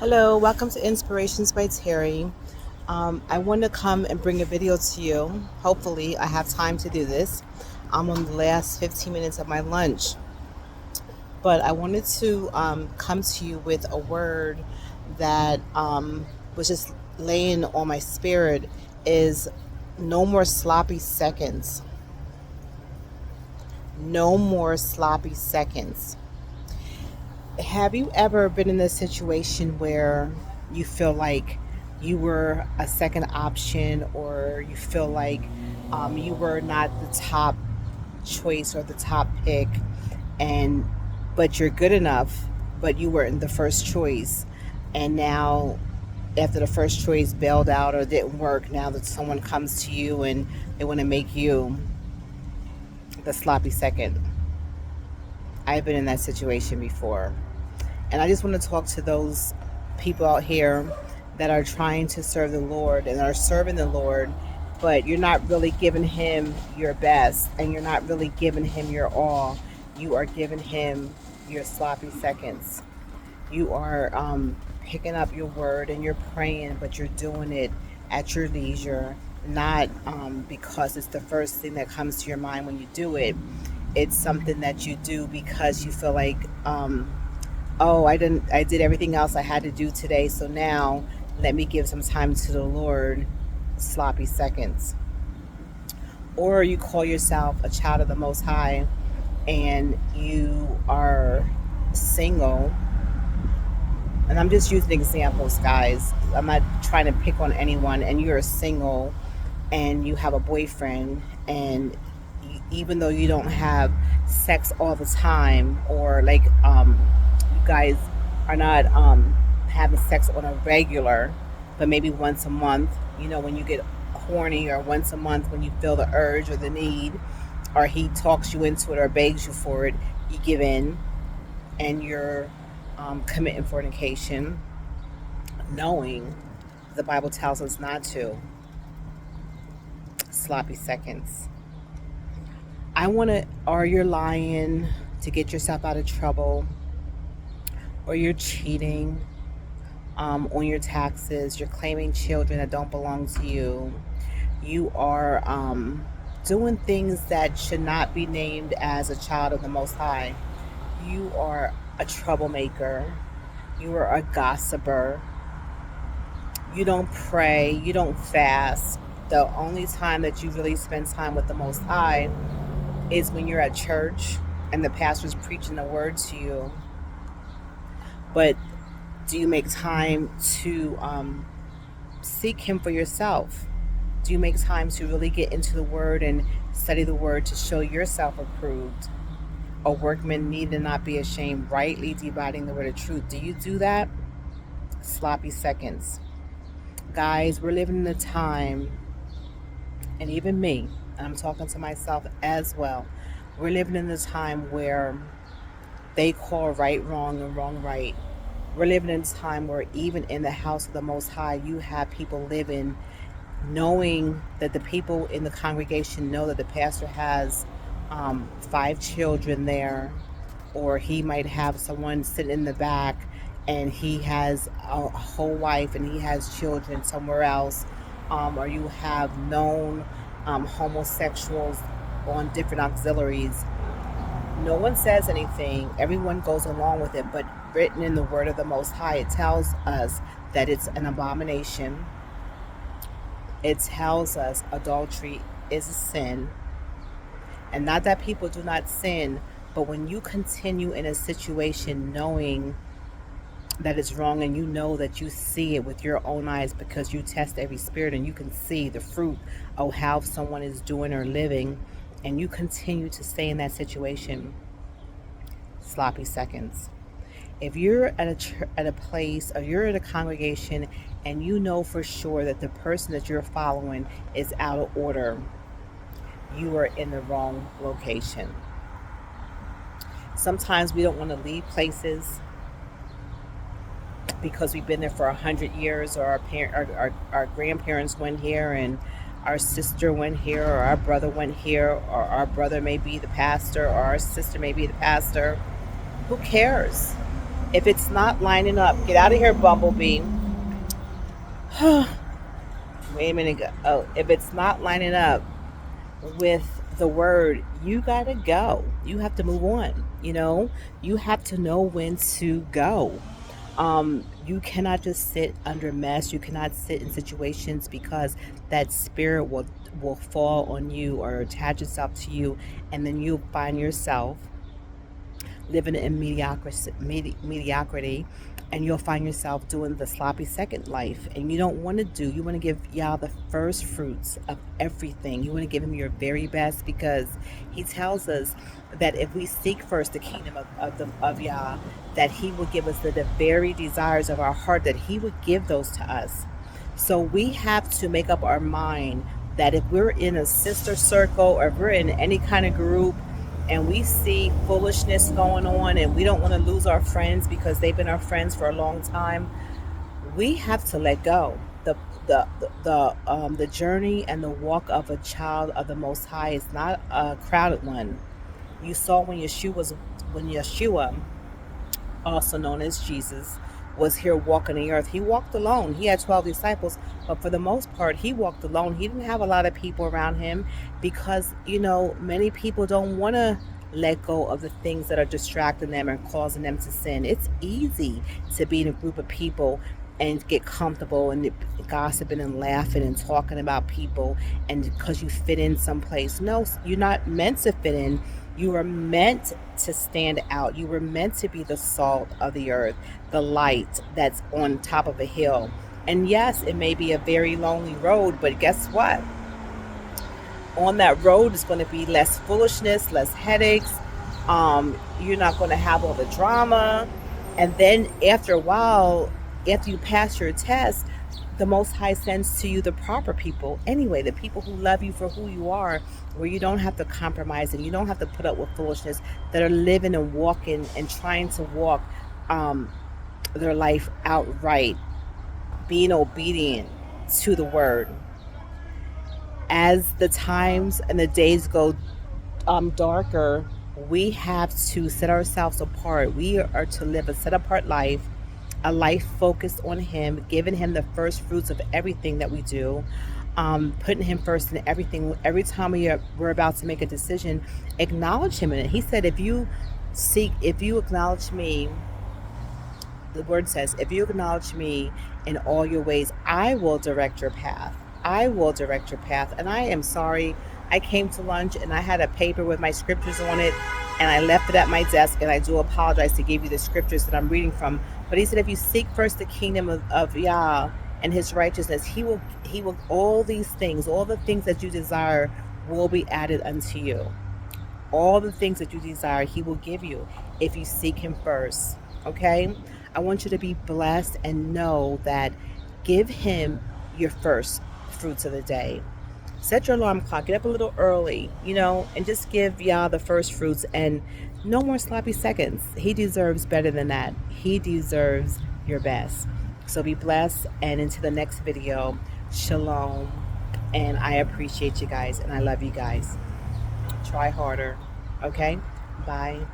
Hello, welcome to Inspirations by Terry. I want to come and bring a video to you. Hopefully, I have time to do this. I'm on the last 15 minutes of my lunch, but I wanted to come to you with a word that was just laying on my spirit is no more sloppy seconds. No more sloppy seconds. Have you ever been in a situation where you feel like you were a second option, or you feel like you were not the top choice or the top pick, and but you're good enough, but you weren't the first choice, and now after the first choice bailed out or didn't work, now that someone comes to you and they want to make you the sloppy second? I've been in that situation before. And I just want to talk to those people out here that are trying to serve the Lord and are serving the Lord, but you're not really giving Him your best and you're not really giving Him your all. You are giving Him your sloppy seconds. You are picking up your word and you're praying, but you're doing it at your leisure, not because it's the first thing that comes to your mind when you do it. It's something that you do because you feel like, oh, I did everything else I had to do today, so now let me give some time to the Lord. Sloppy seconds. Or you call yourself a child of the Most High and you are single. And I'm just using examples, guys. I'm not trying to pick on anyone. And you're single and you have a boyfriend, and even though you don't have sex all the time, or like you guys are not having sex on a regular, but maybe once a month, when you get horny, or once a month when you feel the urge or the need, or he talks you into it or begs you for it, you give in and you're committing fornication, knowing the Bible tells us not to. Sloppy seconds. Or you're lying to get yourself out of trouble, or you're cheating on your taxes, you're claiming children that don't belong to you, you are doing things that should not be named as a child of the Most High. You are a troublemaker, you are a gossiper, you don't pray, you don't fast. The only time that you really spend time with the Most High is when you're at church and the pastor's preaching the word to you. But do you make time to seek Him for yourself? Do you make time to really get into the word and study the word to show yourself approved? A workman need to not be ashamed, rightly dividing the word of truth. Do you do that? Sloppy seconds. Guys, we're living in a time, and even me, and I'm talking to myself as well, we're living in a time where they call right wrong and wrong right. We're living in a time where even in the house of the Most High, you have people living knowing that the people in the congregation know that the pastor has 5 children there, or he might have someone sitting in the back and he has a whole wife and he has children somewhere else, or you have known homosexuals on different auxiliaries. No one says anything, everyone goes along with it, but written in the word of the Most High, it tells us that it's an abomination. It tells us adultery is a sin. And not that people do not sin, but when you continue in a situation knowing that it's wrong, and you know that you see it with your own eyes because you test every spirit and you can see the fruit of how someone is doing or living, and you continue to stay in that situation, sloppy seconds. If you're at a place, or you're in a congregation and you know for sure that the person that you're following is out of order, you are in the wrong location. Sometimes we don't want to leave places because we've been there for 100 years, or our grandparents went here, and our sister went here, or our brother went here, or our brother may be the pastor, or our sister may be the pastor. Who cares? If it's not lining up, get out of here, Bumblebee. Wait a minute. Oh, if it's not lining up with the word, you gotta go. You have to move on. You have to know when to go. You cannot just sit under mess. You cannot sit in situations because that spirit will fall on you or attach itself to you, and then you'll find yourself living in mediocrity, and you'll find yourself doing the sloppy second life. And you don't want to do, you want to give Yah the first fruits of everything. You want to give him your very best, because he tells us that if we seek first the kingdom of Yah, that he will give us the very desires of our heart, that he would give those to us. So we have to make up our mind that if we're in a sister circle, or if we're in any kind of group, and we see foolishness going on, and we don't want to lose our friends because they've been our friends for a long time, we have to let go. The journey and the walk of a child of the Most High is not a crowded one. You saw when Yeshua, also known as Jesus, was here walking the earth. He walked alone. He had 12 disciples, but for the most part, he walked alone. He didn't have a lot of people around him, because, many people don't want to let go of the things that are distracting them and causing them to sin. It's easy to be in a group of people and get comfortable and gossiping and laughing and talking about people, and because you fit in someplace. No, you're not meant to fit in. You were meant to stand out. You were meant to be the salt of the earth, the light that's on top of a hill. And yes, it may be a very lonely road, but guess what? On that road is going to be less foolishness, less headaches. You're not going to have all the drama. And then after a while, after you pass your test, the Most High sends to you the proper people anyway, the people who love you for who you are, where you don't have to compromise and you don't have to put up with foolishness, that are living and walking and trying to walk um, their life outright, being obedient to the word. As the times and the days go darker, we have to set ourselves apart. We are to live a set apart life, a life focused on Him, giving Him the first fruits of everything that we do, putting Him first in everything. Every time we're about to make a decision, acknowledge Him in it. He said, if you acknowledge me, the word says, if you acknowledge me in all your ways, I will direct your path. I will direct your path. And I am sorry, I came to lunch and I had a paper with my scriptures on it, and I left it at my desk, and I do apologize to give you the scriptures that I'm reading from. But he said, if you seek first the kingdom of Yah and his righteousness, he will, all the things that you desire will be added unto you. All the things that you desire, he will give you if you seek him first. Okay? I want you to be blessed and know that give him your first fruits of the day. Set your alarm clock, get up a little early, and just give Yah the first fruits, and no more sloppy seconds. He deserves better than that. He deserves your best. So be blessed, and into the next video, shalom. And I appreciate you guys, and I love you guys. Try harder. Okay? Bye.